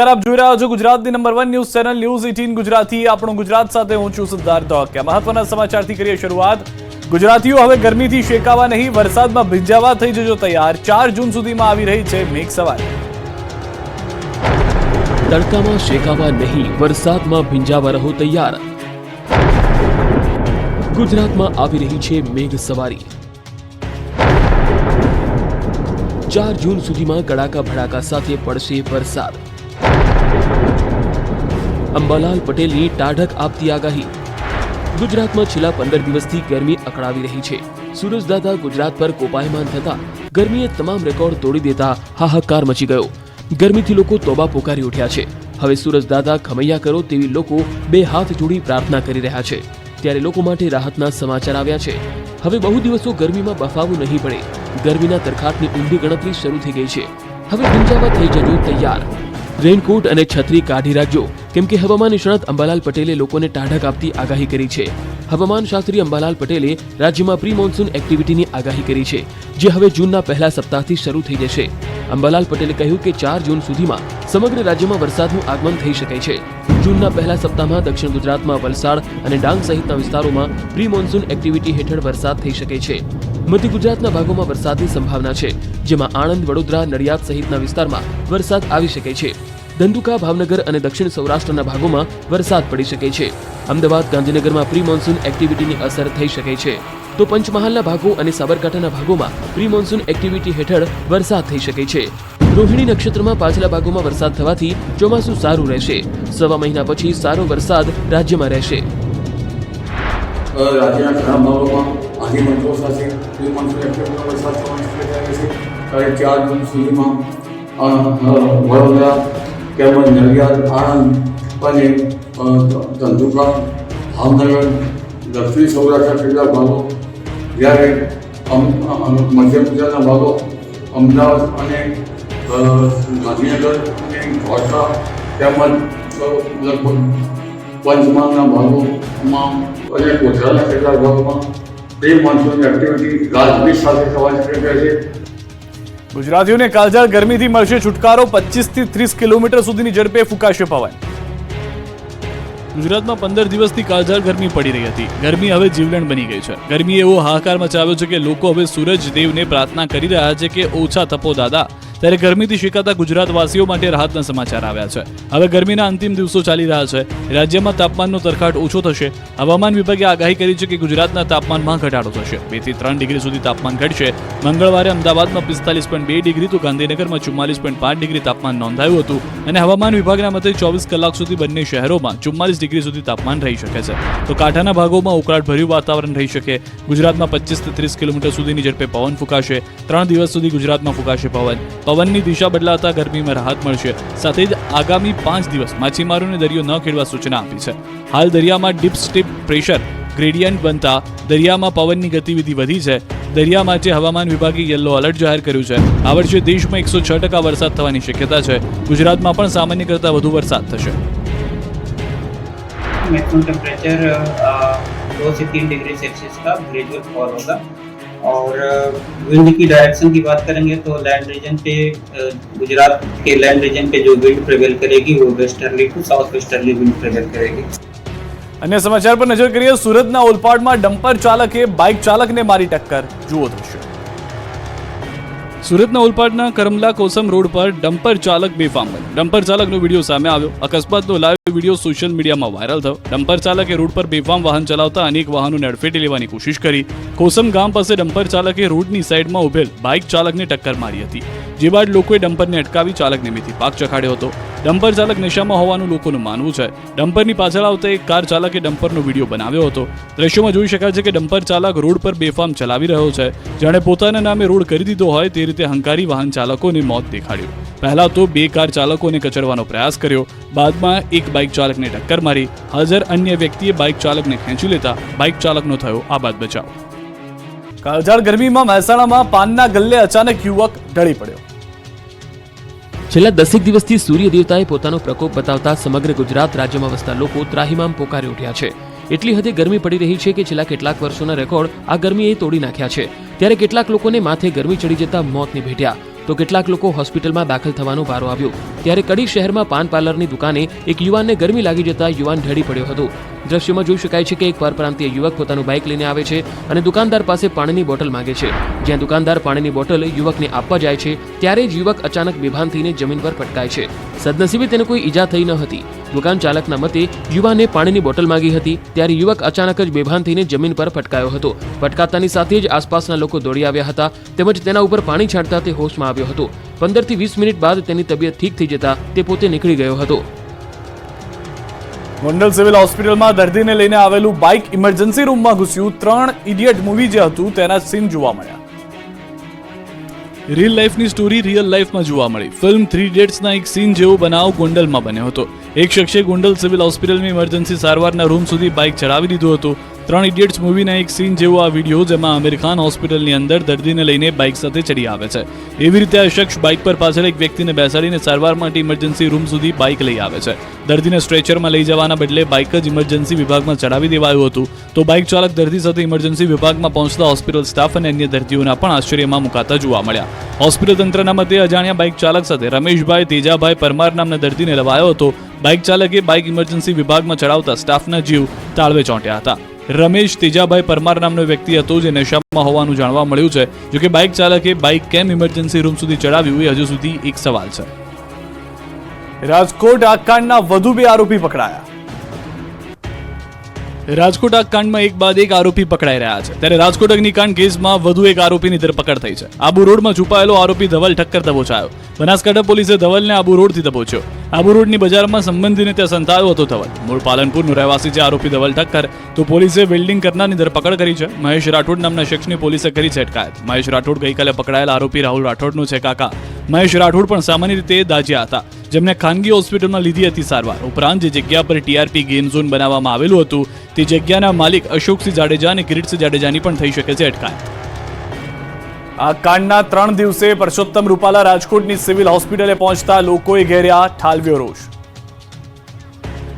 આપ જોઈ રહ્યા છો ગુજરાતની number 1 news channel news 18 Gujarati. આપણું ગુજરાત સાથે હું છું સિદ્ધાર્થ ધોકિયા। મહત્વના સમાચારથી કરીએ શરૂઆત। ગુજરાતીઓ હવે ગરમીથી શેકાવા નહીં, વરસાદમાં ભીંજાવા થઈ જજો તૈયાર। 4 જૂન સુધીમાં આવી રહી છે મેઘ સવારી। તડકામાં શેકાવા નહીં, વરસાદમાં ભીંજાવા રહો તૈયાર। ગુજરાતમાં આવી રહી છે મેઘ સવારી। 4 જૂન સુધીમાં કડાકા ભડાકા સાથે પડશે વરસાદ। અંબાલાલ પટેલની ટાઢક આપતી આગાહી। ગુજરાતમાં છેલ્લા 15 દિવસથી ગરમી અકળાવી રહી છે। સૂરજદાદા ગુજરાત પર કોપાયમાન થતા ગરમીએ તમામ રેકોર્ડ તોડી દેતા હાહાકાર મચી ગયો। ગરમીથી લોકો તોબા પોકારી ઉઠ્યા છે। હવે સૂરજદાદા ખમૈયા કરો તેવી લોકો બે હાથ જોડી પ્રાર્થના કરી રહ્યા છે। ત્યારે લોકો માટે રાહતના સમાચાર આવ્યા છે। હવે બહુ દિવસો ગરમીમાં બફાવું નહીં પડે। ગરમીના તરખાટની ઊંધી ગણતરી શરૂ થઈ ગઈ છે। હવે ભીંજાવા થઈ જજો તૈયાર। રેનકોટ અને છત્રી કાઢી રાખજો, કેમ કે હવામાન નિષ્ણાત અંબાલાલ પટેલે લોકોને ટાઢક આપતી આગાહી કરી છે। હવામાન શાસ્ત્રી અંબાલાલ પટેલે રાજ્યમાં પ્રી મોન્સૂન એક્ટિવિટીની આગાહી કરી છે, જે હવે જૂનના પહેલા સપ્તાહથી શરૂ થઈ જશે। અંબાલાલ પટેલે કહ્યું કે 4 જૂન સુધીમાં સમગ્ર રાજ્યમાં વરસાદનું આગમન થઈ શકે છે। જૂનના પહેલા સપ્તાહમાં દક્ષિણ ગુજરાતમાં વલસાડ અને ડાંગ સહિતના વિસ્તારોમાં પ્રી મોન્સૂન એક્ટિવિટી હેઠળ વરસાદ થઈ શકે છે। મધ્ય ગુજરાતના ભાગોમાં વરસાદની સંભાવના છે, જેમાં આણંદ, વડોદરા, નડિયાદ સહિતના વિસ્તારમાં વરસાદ આવી શકે છે। ધંધુકા, ભાવનગર અને દક્ષિણ સૌરાષ્ટ્રના ભાગોમાં વરસાદ પડી શકે છે। અમદાવાદ, ગાંધીનગરમાં પ્રી મોન્સૂન એક્ટિવિટીની અસર થઈ શકે છે, તો પંચમહાલના ભાગો અને સાબરકાંઠાના ભાગોમાં પ્રી મોન્સૂન એક્ટિવિટી હેઠળ વરસાદ થઈ શકે છે। રોહિણી નક્ષત્રમાં પાછલા ભાગોમાં વરસાદ થવાથી ચોમાસું સારું રહેશે। સવા મહિના પછી સારો વરસાદ રાજ્યમાં રહેશે। રાજ્યના ઘણા ભાગોમાં આંધી મંત્રો સાથે પ્રી મોન્સૂન એક્ટિવિટીનો વરસાદ થવાની શક્યતા છે। 4 જૂન સુધીમાં વડોદરા તેમજ નડિયાદ, આણંદ અને ધંધુકા, ભાવનગર, દક્ષિણ સૌરાષ્ટ્રના કેટલાક ભાગો, જ્યારે મધ્ય ગુજરાતના ભાગો, અમદાવાદ અને ગાંધીનગર અને ધોળકા તેમજ લગભગ પંચમહાલના ભાગોમાં અને ગોધરાના કેટલાક ભાગોમાં પ્રી મોન્સૂન એક્ટિવિટી ગાજવીજ સાથે થવાની શક્યતા છે। ગુજરાતીઓને કાળઝાળ ગરમીથી મળશે છુટકારો। 25 થી 30 કિલોમીટર સુધીની ઝડપે ફૂંકાશે પવન। ગુજરાતમાં 15 દિવસથી કાળઝાળ ગરમી પડી રહી હતી। ગરમી હવે જીવલેણ બની ગઈ છે। ગરમીએ એવો હાહાકાર મચાવ્યો છે કે લોકો હવે સૂરજ દેવને પ્રાર્થના કરી રહ્યા છે કે ઓછા તપો દાદા। ત્યારે ગરમીથી શેકાતા ગુજરાતવાસીઓ માટે રાહતના સમાચાર આવ્યા છે। હવે ગરમીના અંતિમ દિવસો ચાલી રહ્યા છે। રાજ્યમાં તાપમાનનો તરખાટ ઓછો થશે। હવામાન વિભાગે આગાહી કરી છે કે ગુજરાતના તાપમાનમાં ઘટાડો થશે। 2 થી 3 ડિગ્રી સુધી તાપમાન ઘટશે। મંગળવારે અમદાવાદમાં 45.2 ડિગ્રી તો ગાંધીનગરમાં 44.5 ડિગ્રી તાપમાન નોંધાયું હતું અને હવામાન વિભાગના મતે 24 કલાક સુધી બંને શહેરોમાં 44 ડિગ્રી સુધી તાપમાન રહી શકે છે, તો કાંઠાના ભાગોમાં ઉકળાટભર્યું વાતાવરણ રહી શકે। ગુજરાતમાં 25 થી 30 કિલોમીટર સુધીની ઝડપે પવન ફૂંકાશે। 3 દિવસ સુધી ગુજરાતમાં ફૂંકાશે પવન। પવનની દિશા બદલાતા ગરમીમાં રાહત મળશે। સાથે જ આગામી 5 દિવસ માછીમારોને દરિયો ન ખેડવા સૂચના આપી છે। હાલ દરિયામાં ડીપ સ્ટીપ પ્રેશર ગ્રેડિયન્ટ બનતા દરિયામાં પવનની ગતિવિધિ વધી છે। દરિયા માટે હવામાન વિભાગે યલો એલર્ટ જાહેર કર્યું છે। આ વર્ષે દેશમાં 106% વરસાદ થવાની શક્યતા છે। ગુજરાતમાં પણ સામાન્ય કરતાં વધુ વરસાદ થશે। मैक्सिमम टेम्परेचर 2 से 3 डिग्री सेल्सियस का ग्रेजुअल फॉल होगा। और विंड की डायरेक्शन की बात करेंगे तो लैंड रीजन पे गुजरात के लैंड रीजन पे जो विंड प्रेवेल करेगी वो westerly to south westerly wind prevail करेगी। अन्य समाचार पर नजर करिए। सूरतना ओलपाडમાં ડમ્પર ચાલકે બાઇક ચાલકને મારી ટક્કર। જુઓ દ્રશ્ય। સુરતના ઓલપાડના કરમલા કોસમ રોડ પર ડમ્પર ચાલક બેફામ બન્યો। ડમ્પર ચાલકનો વિડીયો સામે આવ્યો। અકસ્માતનો લાઈવ વિડીયો સોશિયલ મીડિયામાં વાયરલ થયો। ડમ્પર ચાલકે રોડ પર બેફામ વાહન ચલાવતા અનેક વાહનોને અડફેટે લેવાની કોશિશ કરી। કોસમ ગામ પાસે ડમ્પર ચાલકે રોડની સાઈડમાં ઉભેલ બાઇક ચાલકને ટક્કર મારી હતી, જે બાદ લોકોએ ડમ્પરને અટકાવી ચાલકને મેથી પાક ચખાડ્યો હતો। ડમ્પર ચાલક નશામાં હોવાનું લોકોનું માનવું છે। ડમ્પરની પાછળ આવતા એક કાર ચાલકે ડમ્પરનો વિડીયો બનાવ્યો હતો। દ્રશ્યોમાં જોઈ શકાય છે કે ડમ્પર ચાલક રોડ પર બેફામ ચલાવી રહ્યો છે, જાણે પોતાના નામે રોડ કરી દીધો હોય તે રીતે હંકારી વાહન ચાલકોને મોત દેખાડ્યું। પહેલા તો 2 કાર ચાલકોને કચડવાનો પ્રયાસ કર્યો, બાદમાં એક બાઇક ચાલકને ટક્કર મારી। હાજર અન્ય વ્યક્તિએ બાઇક ચાલકને ખેંચી લેતા બાઇક ચાલકનો થયો આબાદ બચાવ। કાળઝાળ ગરમીમાં મહેસાણામાં પાનના ગલ્લે અચાનક યુવક ઢળી પડ્યો। છેલ્લા 10 દિવસથી સૂર્ય દેવતાએ પોતાનો પ્રકોપ બતાવતા સમગ્ર ગુજરાત રાજ્યમાં વસતા લોકો ત્રાહિમામ પોકારી ઉઠ્યા છે। એટલી હદે ગરમી પડી રહી છે કે છેલ્લા કેટલાક વર્ષોના રેકોર્ડ આ ગરમીએ તોડી નાખ્યા છે। ત્યારે કેટલાક લોકોને માથે ગરમી ચડી જતા મોતને ભેટ્યા। તો કેટલાક લોકો હોસ્પિટલમાં દાખલ થવાનો વારો આવ્યો. ત્યારે કડી શહેરમાં પાન પાર્લરની દુકાને એક યુવાનને ગરમી લાગી જતા યુવાન ઢળી પડ્યો હતો. દ્રશ્યમાં જોઈ શકાય છે કે એક પરપ્રાંતીય યુવક પોતાનું બાઇક લઈને આવે છે અને દુકાનદાર પાસે પાણીની બોટલ માંગે છે. જ્યાં દુકાનદાર પાણીની બોટલ યુવકને આપવા જાય છે ત્યારે જ યુવક અચાનક બેભાન થઈને જમીન પર પટકાય છે. સદનસીબે તેને કોઈ ઈજા થઈ ન હતી. દુકાન ચાલકના મતે યુવાને પાણીની બોટલ માંગી હતી ત્યારે યુવક અચાનક જ બેભાન થઈને જમીન પર પટકાયો હતો. પટકાતાની સાથે જ આસપાસના લોકો દોડી આવ્યા હતા તેમજ તેના ઉપર પાણી છાંટતા તે હોશમાં આવ્યો હતો. 15 થી 20 મિનિટ બાદ તેની તબિયત ઠીક થઈ જતા તે પોતે નીકળી ગયો હતો. ગોંડલ સિવિલ હોસ્પિટલમાં દર્દીને લઈને આવેલું બાઇક ઇમરજન્સી રૂમમાં ઘૂસ્યું. 3 ઇડિયટ મૂવી જે હતું તેના સીન જોવા મળ્યા. રિયલ લાઈફની સ્ટોરી રિયલ લાઈફમાં જોવા મળી. ફિલ્મ 3 ઇડિયટ્સના એક સીન જેવો બનાવ ગોંડલમાં બન્યો હતો. એક શખ્સે ગોંડલ સિવિલ હોસ્પિટલની ઇમરજન્સી સારવારના રૂમ સુધી બાઇક ચડાવી દીધું હતું. 3 ઇડિયટ્સ મૂવીના એક સીન જેવો આ વિડીયો, જેમાં આમિર ખાન હોસ્પિટલની અંદર દર્દીને લઈને બાઇક સાથે ચડી આવે છે. એવી રીતે આ શખ્સ બાઇક પર પાછળ એક વ્યક્તિને બેસાડીને સારવાર માટે ઇમરજન્સી રૂમ સુધી બાઇક લઈ આવે છે. દર્દીને સ્ટ્રેચરમાં લઈ જવાના બદલે બાઇક જ ઇમરજન્સી વિભાગમાં ચડાવી દેવાયું હતું. તો બાઇક ચાલક દર્દી સાથે ઇમરજન્સી વિભાગમાં પહોંચતા હોસ્પિટલ સ્ટાફ અને અન્ય દર્દીઓના પણ આશ્ચર્યમાં મુકાતા જોવા મળ્યા. હોસ્પિટલ તંત્રના મતે અજાણ્યા બાઇક ચાલક સાથે રમેશભાઈ તેજાભાઈ પરમાર નામના દર્દીને લવાયો હતો. બાઇક ચાલકે બાઇક ઇમરજન્સી વિભાગમાં ચડાવતા સ્ટાફના જીવ તાળવે ચોંટ્યા હતા. રમેશ તેજાભાઈ પરમાર નામનો વ્યક્તિ હતો જે નશામાં હોવાનું જાણવા મળ્યું છે. જોકે બાઇક ચાલકે બાઇક કેમ ઇમરજન્સી રૂમ સુધી ચડાવ્યું એ હજુ સુધી એક સવાલ છે. રાજકોટ આગકાંડના વધુ 2 આરોપી પકડાયા. રાજકોટ આગકાંડમાં એક બાદ એક આરોપી પકડાઈ રહ્યા છે. ત્યારે રાજકોટ અગ્નિકાંડ કેસમાં વધુ એક આરોપીની ધરપકડ થઈ છે. આબુ રોડમાં છુપાયેલો આરોપી ધવલ ઠક્કર દબોચાયો. બનાસકાંઠા પોલીસે ધવલને આબુ રોડથી દબોચ્યો. આબુ રોડની બજારમાં સંબંધીને ત્યાં સંતાયો હતો ધવલ. મૂળ પાલનપુરનો રહેવાસી છે આરોપી ધવલ ઠક્કર. તો પોલીસે વેલ્ડિંગ કરનારની ધરપકડ કરી છે. મહેશ રાઠોડ નામના શખ્સની પોલીસે કરી છે અટકાયત. મહેશ રાઠોડ ગઈકાલે પકડાયેલા આરોપી રાહુલ રાઠોડનો છે કાકા. મહેશ રાઠોડ પણ સામાન્ય રીતે દાજ્યા હતા, જેમને ખાનગી હોસ્પિટલમાં લીધી હતી સારવાર. ઉપરાંત જે જગ્યા પર ટીઆરપી ગેમ ઝોન બનાવવામાં આવેલું હતું તે જગ્યાના માલિક અશોકસિંહ જાડેજા અને કિરીટસિંહ જાડેજાની પણ થઈ શકે છે અટકાયત. આ કાંડના 3 દિવસે પરસોત્તમ રૂપાલા રાજકોટની સિવિલ હોસ્પિટલે પહોંચતા લોકોએ ઘેર્યા ઠાલવ્યો રોષ.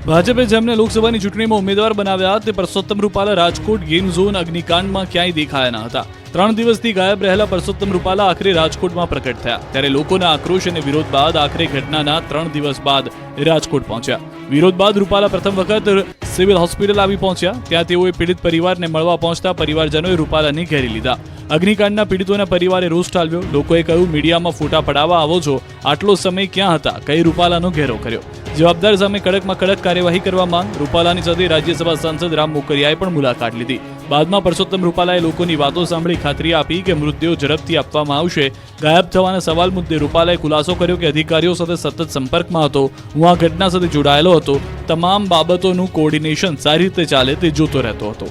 ભાજપે જેમને લોકસભાની ચૂંટણીમાં ઉમેદવાર બનાવ્યા તે પરસોત્તમ રૂપાલા રાજકોટ ગેમ ઝોન અગ્નિકાંડમાં ક્યાંય દેખાયા ન હતા. 3 દિવસથી ગાયબ રહેલા પરસોત્તમ રૂપાલા આખરે રાજકોટમાં પ્રકટ થયા. ત્યારે લોકોના આક્રોશ અને વિરોધ બાદ આખરે ઘટનાના 3 દિવસ બાદ રાજકોટ પહોંચ્યા. વિરોધ બાદ રૂપાલા પ્રથમ વખત સિવિલ હોસ્પિટલ આવી પહોંચ્યા. ત્યાં તેઓએ પીડિત પરિવારને મળવા પહોંચતા પરિવારજનોએ રૂપાલાને ઘેરી લીધા. અગ્નિકાંડના પીડિતોના પરિવારે રોષ ઠાલવ્યો. લોકોએ કહ્યું, મીડિયામાં ફોટા પડાવવા આવો છો, આટલો સમય ક્યાં હતા, કઈ રૂપાલાનો ઘેરો કર્યો. જવાબદાર સામે કડકમાં કડક કાર્યવાહી કરવા માંગ. રૂપાલાની સાથે રાજ્યસભા સાંસદ રામ મોકરિયાએ પણ મુલાકાત લીધી. બાદમાં પરસોત્તમ રૂપાલાએ લોકોની વાતો સાંભળી ખાતરી આપી કે મૃતદેહો ઝડપથી આપવામાં આવશે. ગાયબ થવાના સવાલ મુદ્દે રૂપાલાએ ખુલાસો કર્યો કે અધિકારીઓ સાથે સતત સંપર્કમાં હતો. હું આ ઘટના સાથે જોડાયેલો હતો. તમામ બાબતોનું કોર્ડિનેશન સારી રીતે ચાલે તે જોતો રહેતો હતો.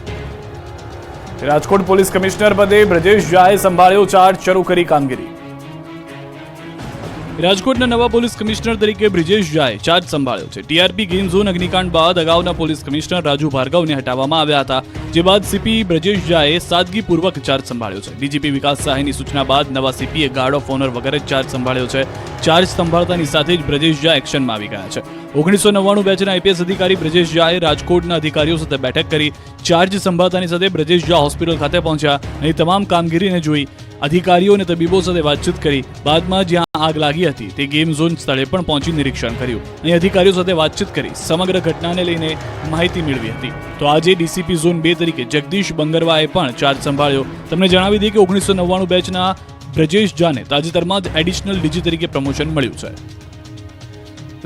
રાજકોટ પોલીસ કમિશનર પદે બ્રજેશ ઝાએ સંભાળ્યો ચાર્જ, શરૂ કરી કામગીરી. રાજકોટના નવા પોલીસ કમિશનર તરીકે બ્રિજેશ ઝાએ ચાર્જ સંભાળ્યો છે. ટીઆરપી ગેમ ઝોન અગ્નિકાંડ બાદ અગાઉના પોલીસ કમિશનર રાજુ ભાર્ગવને હટાવવામાં આવ્યા હતા, જે બાદ સીપી બ્રજેશ ઝાએ સાદગીપૂર્વક ચાર્જ સંભાળ્યો છે. ડીજીપી વિકાસ સહાયની સૂચના બાદ નવા સીપીએ ગાર્ડ ઓફ ઓનર વગેરે ચાર્જ સંભાળ્યો છે. ચાર્જ સંભાળતાની સાથે જ બ્રજેશ ઝા એક્શનમાં આવી ગયા છે. 1999 બેચના આઈપીએસ અધિકારી બ્રજેશ ઝાએ રાજકોટના અધિકારીઓ સાથે બેઠક કરી. ચાર્જ સંભાળતાની સાથે બ્રજેશ ઝા હોસ્પિટલ ખાતે પહોંચ્યા. અહીં તમામ કામગીરીને જોઈ અધિકારીઓ અને તબીબો સાથે વાતચીત કરી. બાદમાં જ્યાં આગ લાગી હતી તે ગેમ ઝોન સ્થળે પણ પહોંચી નિરીક્ષણ કર્યું. અહીં અધિકારીઓ સાથે વાતચીત કરી સમગ્ર ઘટનાને લઈને માહિતી મેળવી હતી. તો આજે ડીસીપી ઝોન 2 તરીકે જગદીશ બંગરવાએ પણ ચાર્જ સંભાળ્યો. તમને જણાવી દઈએ કે 1999 બેચના બ્રજેશ ઝાને તાજેતરમાં જ એડિશનલ ડીજી તરીકે પ્રમોશન મળ્યું છે.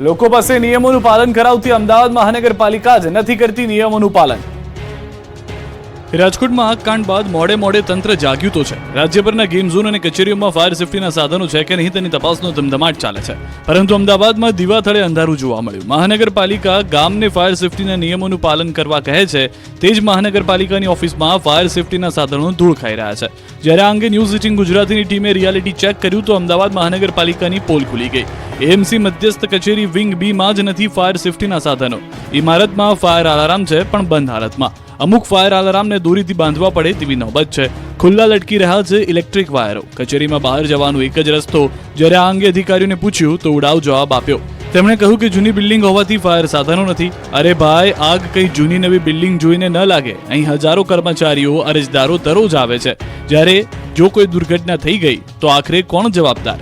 લોકો પાસે નિયમોનું પાલન કરાવતી અમદાવાદ મહાનગરપાલિકા જ નથી કરતી નિયમોનું પાલન. રાજકોટમાં આગ કાંડ બાદ મોડે તંત્ર જાગ્યું તો છે. રાજ્યભરના ગેમ ઝોન અને કચેરીઓમાં ફાયર સેફટીના સાધનો છે કે નહીં તેની તપાસનો ધમધમાટ ચાલે છે. પરંતુ અમદાવાદમાં દીવાથળે અંધારું જોવા મળ્યું. મહાનગરપાલિકા ગામને ફાયર સેફટીના નિયમોનું પાલન કરવા કહે છે, તે જ મહાનગરપાલિકાની ઓફિસમાં ફાયર સેફટીના સાધનો ધૂળ ખાઈ રહ્યા છે. જ્યારે આ અંગે ન્યૂઝ 18 ગુજરાતીની ટીમે રિયાલિટી ચેક કર્યું તો અમદાવાદ મહાનગરપાલિકાની પોલ ખુલી ગઈ. એએમસી મધ્યસ્થ કચેરી વિંગ બી માં જ નથી ફાયર સેફટીના સાધનો. ઇમારતમાં ફાયર અલાર્મ છે પણ બંધ હાલતમાં. અમુક ફાયર અલાર્મને દોરીથી બાંધવા પડે તેવી નોબત છે. ખુલ્લા લટકી રહ્યા છે ઇલેક્ટ્રિક વાયરો. કચેરીમાં બહાર જવાનો એક જ રસ્તો. જ્યારે આ અંગે અધિકારીઓને પૂછ્યું તો ઉડાવ જવાબ આપ્યો. તેમણે કહ્યું કે જૂની બિલ્ડિંગ હોવાથી ફાયર સાધનો નથી. અરે ભાઈ, આગ કઈ જૂની નવી બિલ્ડિંગ જોઈને ન લાગે. અહીં હજારો કર્મચારીઓ, અરજદારો દરરોજ આવે છે. જ્યારે જો કોઈ દુર્ઘટના થઈ ગઈ તો આખરે કોણ જવાબદાર?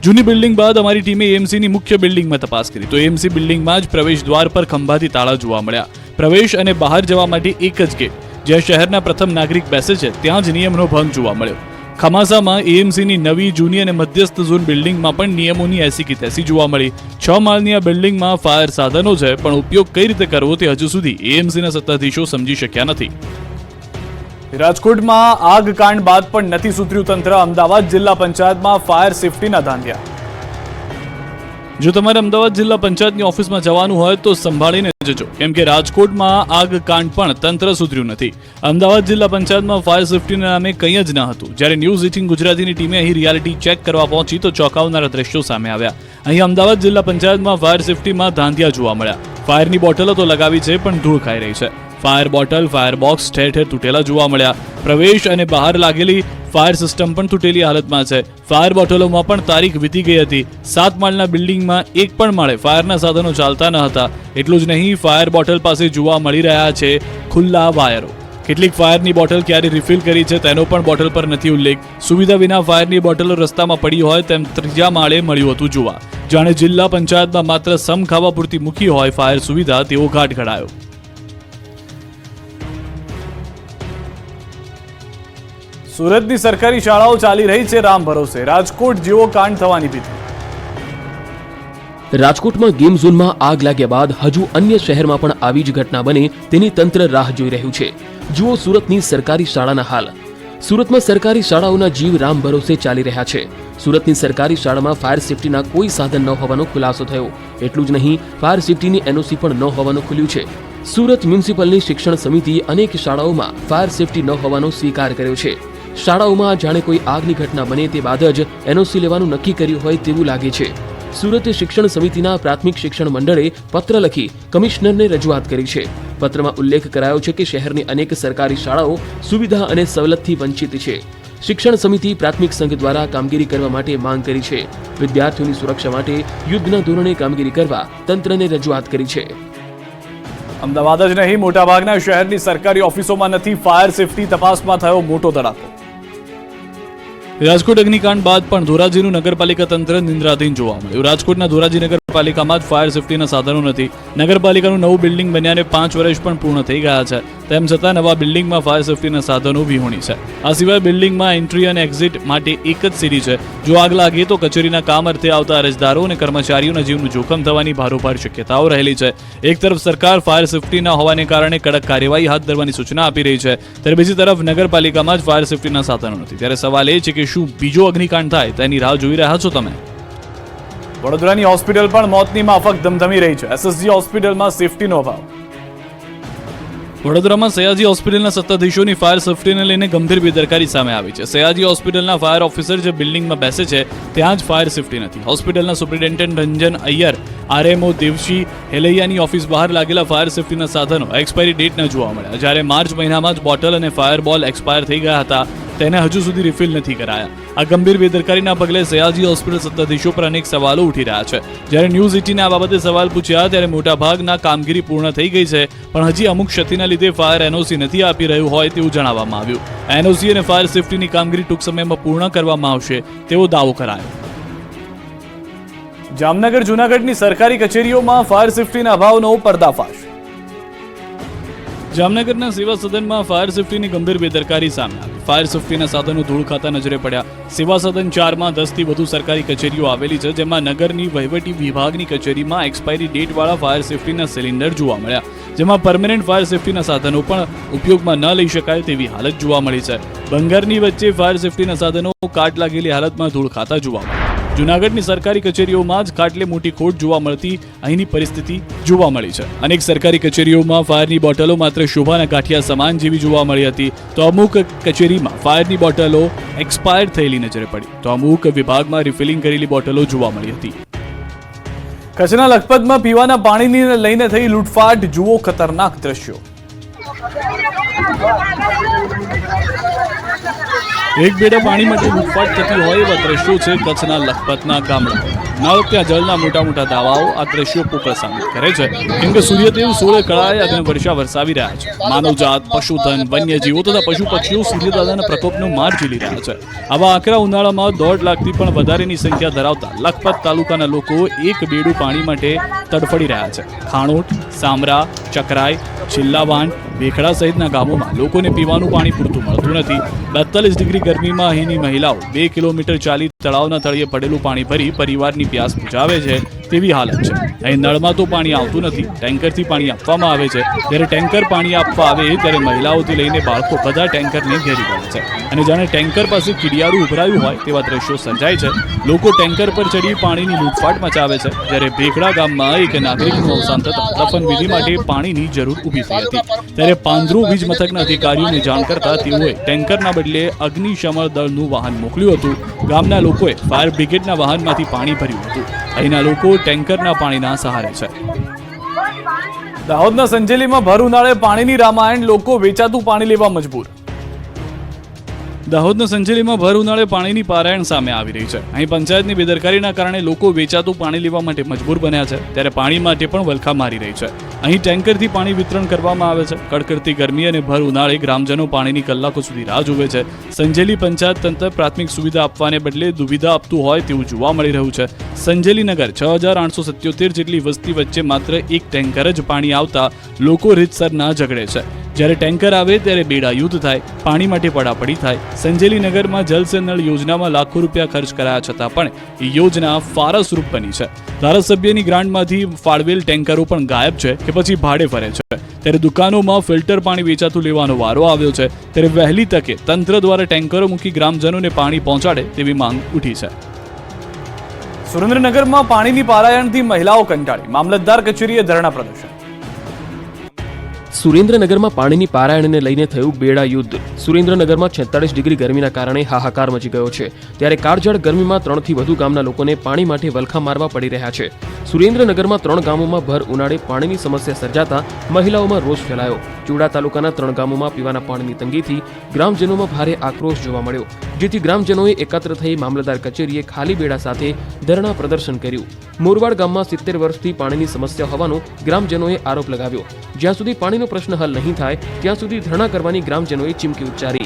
જૂની બિલ્ડિંગ બાદ અમારી ટીમે એએમસીની મુખ્ય બિલ્ડિંગમાં તપાસ કરી તો એએમસી બિલ્ડિંગમાં જ પ્રવેશ દ્વાર પર ખંભાથી તાળા જોવા મળ્યા. પ્રવેશ અને બહાર જવા માટે એક જ ગેટ, જ્યાં શહેરના પ્રથમ નાગરિક બેસે છે ત્યાં જ નિયમનો ભંગ જોવા મળ્યો. ખમાસામાં એએમસીની નવી, જૂની અને મધ્યસ્થ ઝોન બિલ્ડિંગમાં પણ નિયમોની એસી કી તેસી જોવા મળી. 6 માળની આ બિલ્ડિંગમાં ફાયર સાધનો છે, પણ ઉપયોગ કઈ રીતે કરવો તે હજુ સુધી એએમસીના સત્તાધીશો સમજી શક્યા નથી. રાજકોટમાં આગ કાંડ બાદ પણ નથી સુધર્યું તંત્ર. અમદાવાદ જિલ્લા પંચાયતમાં ફાયર સેફટીના ધાંધિયા. જો તમારે અમદાવાદ જિલ્લા પંચાયતની ઓફિસમાં જવાનું હોય તો સંભાળીને જજો, કેમ કે રાજકોટમાં આગ કાંડ પણ તંત્ર સુધર્યું નથી. અમદાવાદ જિલ્લા પંચાયતમાં ફાયર સેફટીના નામે કંઈ જ ન હતું. જ્યારે ન્યૂઝ 18 ગુજરાતીની ટીમે અહીં રિયાલિટી ચેક કરવા પહોંચી તો ચોંકાવનારા દ્રશ્યો સામે આવ્યા. અહીં અમદાવાદ જિલ્લા પંચાયતમાં ફાયર સેફટીમાં ધાંધિયા જોવા મળ્યા. ફાયરની બોટલો તો લગાવી છે, પણ ધૂળ ખાઈ રહી છે. ફાયર બોટલ, ફાયર બોક્સ ઠેર ઠેર તૂટેલા જોવા મળ્યા. પ્રવેશ અને બહાર લાગેલી ફાયર સિસ્ટમ પણ તૂટેલી હાલતમાં છે. ફાયર બોટલોમાં પણ તારીખ વીતી ગઈ હતી. 7 માળના બિલ્ડિંગમાં એક પણ માળે ફાયરના સાધનો ચાલતા ન હતા. એટલું જ નહીં, ફાયર બોટલ પાસે જોવા મળી રહ્યા છે ખુલ્લા વાયરો. કેટલીક ફાયરની બોટલ ક્યારે રિફિલ કરી છે તેનો પણ બોટલ પર નથી ઉલ્લેખ. સુવિધા વિના ફાયરની બોટલો રસ્તામાં પડી હોય તેમ 3જા માળે મળ્યું હતું જોવા. જાણે જિલ્લા પંચાયતમાં માત્ર સમ ખાવા પૂરતી મૂકી હોય ફાયર સુવિધા, તેવો ઘાટ ઘડાયો. સુરતની સરકારી શાળાઓ ચાલી રહી છે રામ ભરોસે. રાજકોટ જેવો કાંડ થવાની ભીતિ. રાજકોટમાં ગેમ ઝોનમાં આગ લાગ્યા બાદ હજુ અન્ય શહેરમાં પણ આવી જ ઘટના બને તેની તંત્ર રાહ જોઈ રહ્યું છે. જુઓ સુરતની સરકારી શાળાના હાલ. સુરતમાં સરકારી શાળાઓના જીવ રામ ભરોસે ચાલી રહ્યા છે. સુરતની સરકારી શાળામાં ફાયર સેફટીના કોઈ સાધન ન હોવાનો ખુલાસો થયો. એટલું જ નહીં, ફાયર સેફટીની એનઓસી પણ ન હોવાનું ખુલ્યું છે. સુરત મ્યુનિસિપલની શિક્ષણ સમિતિએ અનેક શાળાઓમાં ફાયર સેફટી ન હોવાનો સ્વીકાર કર્યો છે. શાળાઓમાં જાણે કોઈ આગની ઘટના બને તે બાદ જ એનઓસી લેવાનું નક્કી કર્યું હોય તેવું લાગે છે. સુરત શિક્ષણ સમિતિના પ્રાથમિક શિક્ષણ મંડળે પત્ર લખી કમિશનરને રજૂઆત કરી છે. પત્રમાં ઉલ્લેખ કરાયો છે કે શહેરની અનેક સરકારી શાળાઓ સુવિધા અને સવલતથી વંચિત છે. શિક્ષણ સમિતિ પ્રાથમિક સંઘ દ્વારા કામગીરી કરવા માટે માંગ કરી છે. વિદ્યાર્થીઓની સુરક્ષા માટે યુદ્ધના ધોરણે કામગીરી કરવા તંત્રને રજૂઆત કરી છે. અમદાવાદ જ નહીં, મોટાભાગના શહેરની સરકારી ઓફિસોમાં નથી ફાયર સેફટી. તપાસમાં થયો મોટો ધડાકો. રાજકોટ અગ્નિકાંડ બાદ પણ ધોરાજીનું નગરપાલિકા તંત્ર નિંદ્રાધીન જોવા મળ્યું. રાજકોટના ધોરાજી નગરપાલિકામાં જ ફાયર સેફટીના સાધનો નથી. નગરપાલિકાનું નવું બિલ્ડિંગ બન્યાને 5 વર્ષ પણ પૂર્ણ થઈ ગયા છે. તેમ છતાં નવા બિલ્ડિંગમાં ફાયર સેફટીના સાધનો વિહોણી છે. આ સિવાય બિલ્ડિંગમાં એન્ટ્રી અને એક્ઝિટ માટે એક જ સીડી છે. જો આગ લાગે તો કચેરીના કામ અર્થે આવતા અરજદારો અને કર્મચારીઓના જીવનું જોખમ થવાની ભારોભાર શક્યતાઓ રહેલી છે. એક તરફ સરકાર ફાયર સેફટીના હોવાને કારણે કડક કાર્યવાહી હાથ ધરવાની સૂચના આપી રહી છે, ત્યારે બીજી તરફ નગરપાલિકામાં જ ફાયર સેફટીના સાધનો નથી. ત્યારે સવાલ એ છે કે શું બીજો અગ્નિકાંડ થાય તેની રાહ જોઈ રહ્યા છો તમે? વડોદરાની હોસ્પિટલ પણ મોતની માફક ધમધમી રહી છે. એસએસજી હોસ્પિટલમાં સેફટીનો અભાવ. વડોદરામાં સયાજી હોસ્પિટલના સત્તાધીશોની ફાયર સેફટીને લઈને ગંભીર બેદરકારી સામે આવી છે. સયાજી હોસ્પિટલના ફાયર ઓફિસર જે બિલ્ડિંગમાં બેસે છે ત્યાં જ ફાયર સેફટી નથી. હોસ્પિટલના સુપ્રિન્ટેન્ડન્ટ રંજન અય્યર, આરએમઓ દેવશી હેલૈયાની ઓફિસ બહાર લાગેલા ફાયર સેફટીના સાધનો એક્સપાયરી ડેટના જોવા મળ્યા. જ્યારે માર્ચ મહિનામાં જ બોટલ અને ફાયર બોલ એક્સપાયર થઈ ગયા હતા, તેને હજુ સુધી રિફિલ નથી કરાયા. આ ગંભીર બેદરકારીના પગલે સયાજી હોસ્પિટલ સત્તાધીશો પર અનેક સવાલો ઉઠી રહ્યા છે. જ્યારે ન્યૂઝ 18 આ બાબતે સવાલ પૂછ્યા ત્યારે મોટાભાગના કામગીરી પૂર્ણ થઈ ગઈ છે, પણ હજી અમુક ક્ષતિના લીધે ફાયર એનઓસી નથી આપી રહ્યું હોય તેવું જણાવવામાં આવ્યું. એનઓસી અને ફાયર સેફટીની કામગીરી ટૂંક સમયમાં પૂર્ણ કરવામાં આવશે તેવો દાવો કરાયો. જામનગર જૂનાગઢની સરકારી કચેરીઓમાં ફાયર સેફટીના અભાવનો પર્દાફાશ. જામનગરના સેવા સદનમાં ફાયર સેફટીની ગંભીર બેદરકારી સામે આવી. ફાયર સેફટીના સાધનો ધૂળ ખાતા નજરે પડ્યા. સેવા સદન 4માં 10થી વધુ સરકારી કચેરીઓ આવેલી છે, જેમાં નગરની વહીવટી વિભાગની કચેરીમાં એક્સપાયરી ડેટવાળા ફાયર સેફટીના સિલિન્ડર જોવા મળ્યા, જેમાં પરમેનન્ટ ફાયર સેફટીના સાધનો પણ ઉપયોગમાં ન લઈ શકાય તેવી હાલત જોવા મળી છે. બંગારની વચ્ચે ફાયર સેફટીના સાધનો કાટ લાગેલી હાલતમાં ધૂળ ખાતા જોવા મળ્યા. જૂનાગઢની સરકારી કચેરીઓમાં જ ખાટલે મોટી ખોટ જોવા મળતી અહીંની પરિસ્થિતિ જોવા મળી છે. અનેક સરકારી કચેરીઓમાં ફાયરની બોટલો માત્ર શોભાના ગાંઠિયા સમાન જેવી જોવા મળી હતી, તો અમુક કચેરીમાં ફાયરની બોટલો એક્સપાયર થયેલી નજરે પડી, તો અમુક વિભાગમાં રિફિલિંગ કરેલી બોટલો જોવા મળી હતી. કચ્છના લખપતમાં પીવાના પાણીને લઈને થઈ લૂંટફાટ. જુઓ ખતરનાક દ્રશ્યો. એક બેડા પાણી માટે લૂંટફાટ થતી હોય એવા દ્રશ્યો છે કચ્છના લખપતના ગામડા. નળ ત્યાં જળના મોટા મોટા દાવાઓ આ દ્રશ્યો પોકળ સાબિત કરે છે, કેમ કે સૂર્યદેવ સોળે કળાએ અને વર્ષા વરસાવી રહ્યા છે. માનવજાત, પશુધન, વન્યજીવો તથા પશુ પક્ષીઓ સૂર્યદાદાના પ્રકોપનો માર ઝીલી રહ્યા છે. આવા આકરા ઉનાળામાં 1.5 લાખથી પણ વધારેની સંખ્યા ધરાવતા લખપત તાલુકાના લોકો એક બેડું પાણી માટે તડફડી રહ્યા છે. ખાણોટ, સામરા, ચકરાઈ, છિલ્લાવાંડ, ભેખડા સહિતના ગામોમાં લોકોને પીવાનું પાણી પૂરતું મળતું નથી. 42 ડિગ્રી ગરમીમાં અહીંની મહિલાઓ 2 કિલોમીટર ચાલી તળાવના તળિયે પડેલું પાણી ભરી પરિવારની પ્યાસ બુઝાવે છે તેવી હાલત છે. અહીં નળમાં તો પાણી આવતું નથી, ટેન્કરથી પાણી આપવામાં આવે છે. જ્યારે ટેન્કર પાણી આપવા આવે ત્યારે મહિલાઓથી લઈને બાળકો બધા ટેન્કરને ઘેરી પડે છે અને જાણે ટેન્કર પાસે કીડિયારું ઉભરાયું હોય તેવા દ્રશ્યો સર્જાય છે. લોકો ટેન્કર પર ચડી પાણીની લૂંટફાટ મચાવે છે. જ્યારે ભેખડા ગામમાં એક નાગરિકનું અવસાન થતાં દફન વિધિ માટે પાણીની જરૂર ઊભી થઈ હતી. ત્યારે પાંદરું વીજ મથકના અધિકારીઓને જાણ કરતા તેઓએ ટેન્કરના બદલે અગ્નિશમન દળનું વાહન મોકલ્યું હતું. ગામના લોકોએ ફાયર બ્રિગેડના વાહનમાંથી પાણી ભર્યું હતું. અહીંના લોકો ટેન્કરના પાણીના સહારે છે. દાહોદના સંજેલીમાં ભર ઉનાળે પાણીની રામાયણ, લોકો વેચાતું પાણી લેવા મજબૂર. દાહોદના સંજેલીમાં ભર ઉનાળે પાણીની પારાયણ સામે આવી રહી છે. અહીં પંચાયતની બેદરકારીના કારણે લોકો વેચાતું પાણી લેવા માટે મજબૂર બન્યા છે. ત્યારે પાણી માટે પણ વલખા મારી રહી છે. અહીં ટેન્કરથી પાણી વિતરણ કરવામાં આવે છે. કડકડતી ગરમી અને ભર ઉનાળે ગ્રામજનો પાણીની કલાકો સુધી રાહ જુએ છે. સંજેલી પંચાયત તંત્ર પ્રાથમિક સુવિધા આપવાને બદલે દુવિધા આપતું હોય તેવું જોવા મળી રહ્યું છે. સંજેલી નગર 6877 જેટલી વસ્તી વચ્ચે માત્ર એક ટેન્કર જ પાણી આવતા લોકો રીતસરના ઝઘડે છે. જ્યારે ટેન્કર આવે ત્યારે બેડા યુદ્ધ થાય, પાણી માટે પડાપડી થાય. સંજેલી નગરમાં જલ સે નળ યોજનામાં લાખો રૂપિયા ખર્ચ કરાયા છતાં પણ યોજના ફારસરૂપ બની છે. ધારાસભ્યની ગ્રાન્ટમાંથી ફાળવેલ ટેન્કરો પણ ગાયબ છે કે પછી ભાડે ફરે છે. ત્યારે દુકાનોમાં ફિલ્ટર પાણી વેચાતું લેવાનો વારો આવ્યો છે. ત્યારે વહેલી તકે તંત્ર દ્વારા ટેન્કરો મૂકી ગ્રામજનોને પાણી પહોંચાડે તેવી માંગ ઉઠી છે. સુરેન્દ્રનગરમાં પાણીની પારાયણથી મહિલાઓ કંટાળી, મામલતદાર કચેરીએ ધરણા પ્રદર્શન. સુરેન્દ્રનગરમાં પાણીની પારાયણને લઈને થયું બેડા યુદ્ધ. સુરેન્દ્રનગરમાં 46 ડિગ્રી ગરમીના કારણે હાહાકાર મચી ગયો છે. ત્યારે કાળઝાળ ગરમીમાં 3થી વધુ ગામના લોકોને પાણી માટે વલખા મારવા પડી રહ્યા છે. સુરેન્દ્રનગરમાં 3 ગામોમાં ભર ઉનાળે પાણીની સમસ્યા સર્જાતા મહિલાઓમાં રોષ ફેલાયો. ચુડા તાલુકાના 3 ગામોમાં પીવાના પાણીની તંગીથી ગ્રામજનોમાં ભારે આક્રોશ જોવા મળ્યો, જેથી ગ્રામજનોએ એકત્ર થઈ મામલતદાર કચેરીએ ખાલી બેડા સાથે ધરણા પ્રદર્શન કર્યું. મોરવાડ ગામમાં 70 વર્ષથી પાણીની સમસ્યા હોવાનો ગ્રામજનોએ આરોપ લગાવ્યો. જ્યાં સુધી પાણીનો પ્રશ્ન હલ નહીં થાય ત્યાં સુધી ધરણા કરવાની ગ્રામજનોએ ચીમકી ઉચ્ચારી.